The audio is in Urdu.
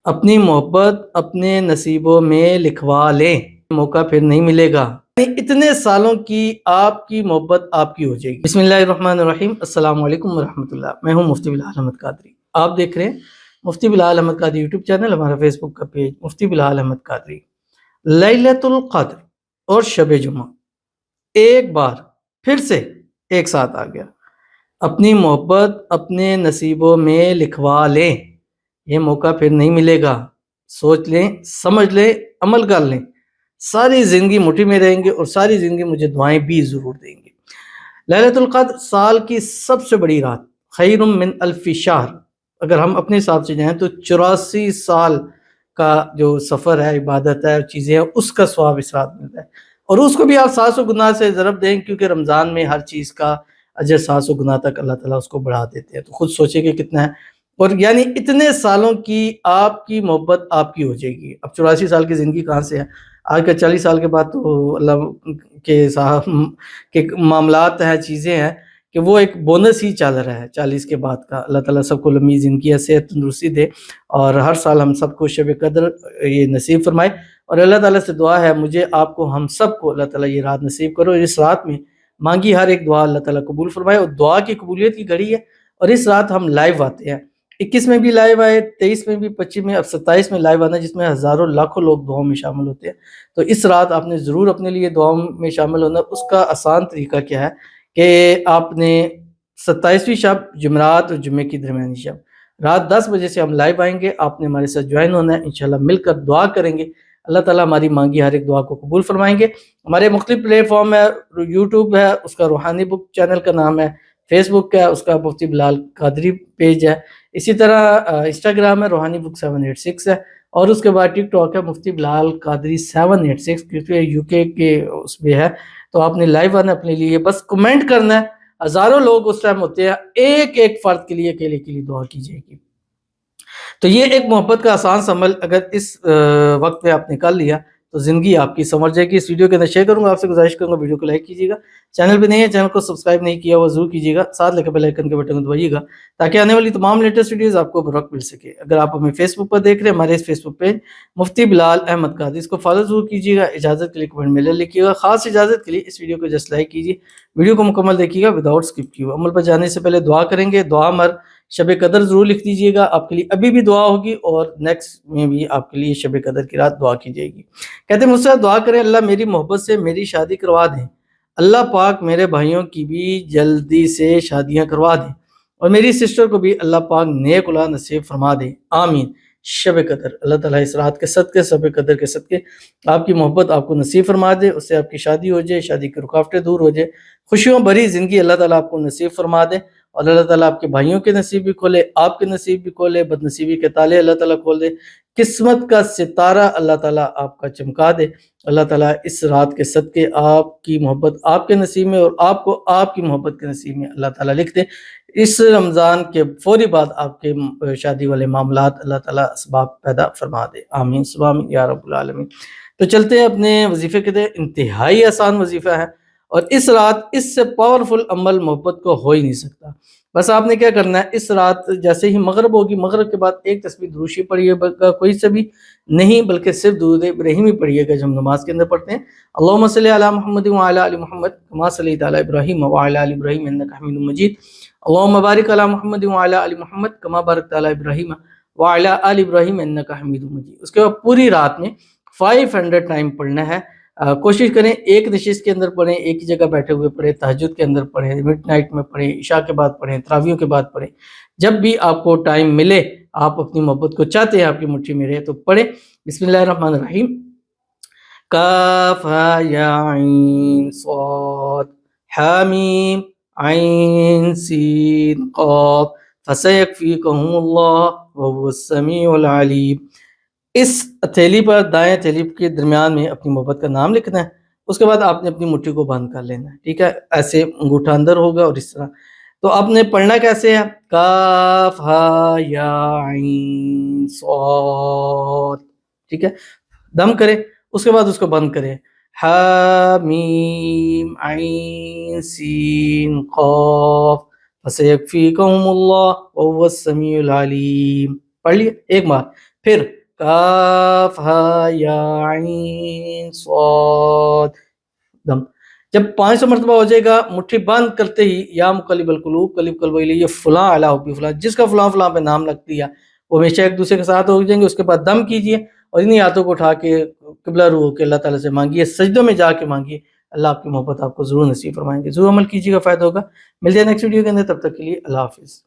اپنی محبت اپنے نصیبوں میں لکھوا لیں، موقع پھر نہیں ملے گا۔ اتنے سالوں کی آپ کی محبت آپ کی ہو جائے گی۔ بسم اللہ الرحمن الرحیم۔ السلام علیکم ورحمۃ اللہ۔ میں ہوں مفتی بلال احمد قادری۔ آپ دیکھ رہے ہیں مفتی بلال احمد قادری یوٹیوب چینل، ہمارا فیس بک کا پیج مفتی بلال احمد قادری۔ لیلۃ القدر اور شب جمعہ ایک بار پھر سے ایک ساتھ آ گیا۔ اپنی محبت اپنے نصیبوں میں لکھوا لیں، یہ موقع پھر نہیں ملے گا۔ سوچ لیں، سمجھ لیں، عمل کر لیں، ساری زندگی مٹھی میں رہیں گے اور ساری زندگی مجھے دعائیں بھی ضرور دیں گے۔ لیلۃ القدر سال کی سب سے بڑی رات، خیر من الف شہر۔ اگر ہم اپنے حساب سے جائیں تو 84 سال کا جو سفر ہے، عبادت ہے، چیزیں ہیں، اس کا ثواب اس رات ملتا ہے۔ اور اس کو بھی آپ 700 گنا سے ضرب دیں، کیونکہ رمضان میں ہر چیز کا اجر 700 گنا تک اللہ تعالیٰ اس کو بڑھا دیتے ہیں۔ تو خود سوچیں کہ کتنا ہے۔ اور یعنی اتنے سالوں کی آپ کی محبت آپ کی ہو جائے گی۔ اب 84 سال کی زندگی کہاں سے ہے؟ آج کا 40 سال کے بعد تو اللہ کے صاحب کے معاملات ہیں، چیزیں ہیں کہ وہ ایک بونس ہی چل رہا ہے 40 کے بعد کا۔ اللہ تعالیٰ سب کو لمبی زندگی، صحت، تندرستی دے، اور ہر سال ہم سب کو شب قدر یہ نصیب فرمائے۔ اور اللہ تعالیٰ سے دعا ہے مجھے، آپ کو، ہم سب کو اللہ تعالیٰ یہ رات نصیب کرو، اور اس رات میں مانگی ہر ایک دعا اللہ تعالیٰ قبول فرمائے۔ اور دعا کی قبولیت کی گھڑی ہے، اور اس رات ہم لائیو آتے ہیں۔ 21 میں بھی لائیو آئے، 23 میں بھی، 25 میں، اب 27 میں لائیو آنا، جس میں ہزاروں لاکھوں لوگ دعاؤں میں شامل ہوتے ہیں۔ تو اس رات آپ نے ضرور اپنے لیے دعاؤں میں شامل ہونا۔ اس کا آسان طریقہ کیا ہے کہ آپ نے 27ویں شب، جمعرات اور جمعے کی درمیانی شب، رات 10 بجے سے ہم لائیو آئیں گے۔ آپ نے ہمارے ساتھ جوائن ہونا ہے، انشاءاللہ مل کر دعا کریں گے۔ اللہ تعالیٰ ہماری مانگی ہر ایک دعا کو قبول فرمائیں گے۔ ہمارے مختلف پلیٹ فارم ہے، یوٹیوب ہے، اس کا روحانی بک چینل کا نام ہے، فیس بک ہے، اس کا مفتی بلال قادری پیج ہے، اسی طرح انسٹاگرام ہے، روحانی بک 786 ہے، اور اس کے بعد ٹک ٹاک ہے، مفتی بلال قادری 786، کیونکہ یو کے اس میں ہے۔ تو آپ نے لائیو آنا، اپنے لیے بس کمنٹ کرنا ہے۔ ہزاروں لوگ اس ٹائم ہوتے ہیں، ایک ایک فرد کے لیے، اکیلے کے لیے دعا کی جائے گی۔ تو یہ ایک محبت کا آسان سا عمل اگر اس وقت پہ آپ نے کر لیا تو زندگی آپ کی سنور جائے گی۔ اس ویڈیو کے اندر شیئر کروں گا، آپ سے گزارش کروں گا ویڈیو کو لائک کیجیے گا، چینل پہ نہیں ہے چینل کو سبسکرائب نہیں کیا وہ ضرور کیجیے گا، ساتھ لے کے بیل آئیکن کے بٹن کو دبائیے گا تاکہ آنے والی تمام لیٹسٹ ویڈیوز آپ کو بروقت مل سکے۔ اگر آپ ہمیں فیس بک پر دیکھ رہے ہیں، ہمارے اس فیس بک پیج مفتی بلال احمد قادری، اس کو فالو ضرور کیجیے گا۔ اجازت کے لیے کمنٹ میں لکھیے گا، خاص اجازت کے لیے اس ویڈیو کو جسٹ لائک کیجیے، ویڈیو کو مکمل دیکھیے گا وداؤٹ اسکپ کیے۔ عمل پر جانے سے پہلے دعا کریں گے، دعا مر شب قدر ضرور لکھ دیجیے گا، آپ کے لیے ابھی بھی دعا ہوگی اور نیکسٹ میں بھی آپ کے لیے شب قدر کی رات دعا کی جائے گی۔ کہتے ہیں مجھ سے دعا کریں، اللہ میری محبت سے میری شادی کروا دیں، اللہ پاک میرے بھائیوں کی بھی جلدی سے شادیاں کروا دیں، اور میری سسٹر کو بھی اللہ پاک نیک اولاد نصیب فرما دیں، آمین۔ شب قدر اللہ تعالیٰ اس رات کے صدقے، شب قدر کے صدقے آپ کی محبت آپ کو نصیب فرما دے، اس سے آپ کی شادی ہو جائے، شادی کی رکاوٹیں دور ہو جائے، خوشیوں بھری زندگی اللہ تعالیٰ آپ کو نصیب فرما دے، اور اللہ تعالیٰ آپ کے بھائیوں کے نصیب بھی کھولے، آپ کے نصیب بھی کھولے، بد نصیبی کے تالے اللہ تعالیٰ کھول دے، قسمت کا ستارہ اللہ تعالیٰ آپ کا چمکا دے۔ اللہ تعالیٰ اس رات کے صدقے آپ کی محبت آپ کے نصیب میں، اور آپ کو آپ کی محبت کے نصیب میں اللہ تعالیٰ لکھ دے۔ اس رمضان کے فوری بعد آپ کے شادی والے معاملات اللہ تعالیٰ اسباب پیدا فرما دے، آمین سبحان یا رب العالمین۔ تو چلتے ہیں اپنے وظیفے کے دے، انتہائی آسان وظیفہ ہے، اور اس رات اس سے پاورفل عمل محبت کو ہو ہی نہیں سکتا۔ بس آپ نے کیا کرنا ہے، اس رات جیسے ہی مغرب ہوگی، مغرب کے بعد ایک تسبیح دروشی پڑھیے گا، کوئی سے بھی نہیں بلکہ صرف درود ابراہیمی پڑھیے گا جو ہم نماز کے اندر پڑھتے ہیں۔ اللہم صلی علی محمد وعلی آل محمد کما صلیت علی ابراہیم وعلی آل ابراہیم انک حمید مجید، اللہم بارک علی محمد وعلی آل محمد کما بارکت علی ابراہیم وعلی آل ابراہیم انک حمید مجید۔ اس کے بعد پوری رات میں 500 ٹائم پڑھنا ہے۔ کوشش کریں ایک نشست کے اندر پڑھیں، ایک ہی جگہ بیٹھے ہوئے پڑھیں، تہجد کے اندر پڑھیں، مڈ نائٹ میں پڑھیں، عشاء کے بعد پڑھیں، تراویح کے بعد پڑھیں، جب بھی آپ کو ٹائم ملے، آپ اپنی محبت کو چاہتے ہیں آپ کی مٹھی میں رہے تو پڑھیں۔ بسم اللہ الرحمن الرحیم، کاف ہا یا عین صاد حامیم عین سین قاف فسیکفیکہم اللہ وہو السمیع العلیم۔ اس ہتھیلی پر، دائیں ہتھیلی کے درمیان میں اپنی محبت کا نام لکھنا ہے، اس کے بعد آپ نے اپنی مٹھی کو بند کر لینا ہے، ٹھیک ہے، ایسے انگوٹھا اندر ہوگا اور اس طرح۔ تو آپ نے پڑھنا کیسے ہے، کاف ہا یا عین صاد، ٹھیک ہے، دم کرے، اس کے بعد اس کو بند کرے، ہا میم عین سین قاف فسیکفیکہم اللہ وہو السمیع العلیم۔ پڑھ لیے ایک بار، پھر کاف ہا یا عین صاد دم. جب 500 مرتبہ ہو جائے گا مٹھی بند کرتے ہی یا مقلب القلوب قلب قلب الی، یہ فلاں علی حب فلاں، جس کا فلاں فلاں پہ نام لگ دیا وہ ہمیشہ ایک دوسرے کے ساتھ ہو جائیں گے. اس کے بعد دم کیجئے اور انہی ہاتھوں کو اٹھا کے قبلہ رو ہو کے اللہ تعالیٰ سے مانگیے، سجدوں میں جا کے مانگیے. اللہ آپ کی محبت آپ کو ضرور نصیب فرمائیں گے. ضرور عمل کیجیے گا، فائدہ ہوگا. ملتے ہیں نیکسٹ ویڈیو کے اندر، تب تک کے لیے اللہ حافظ.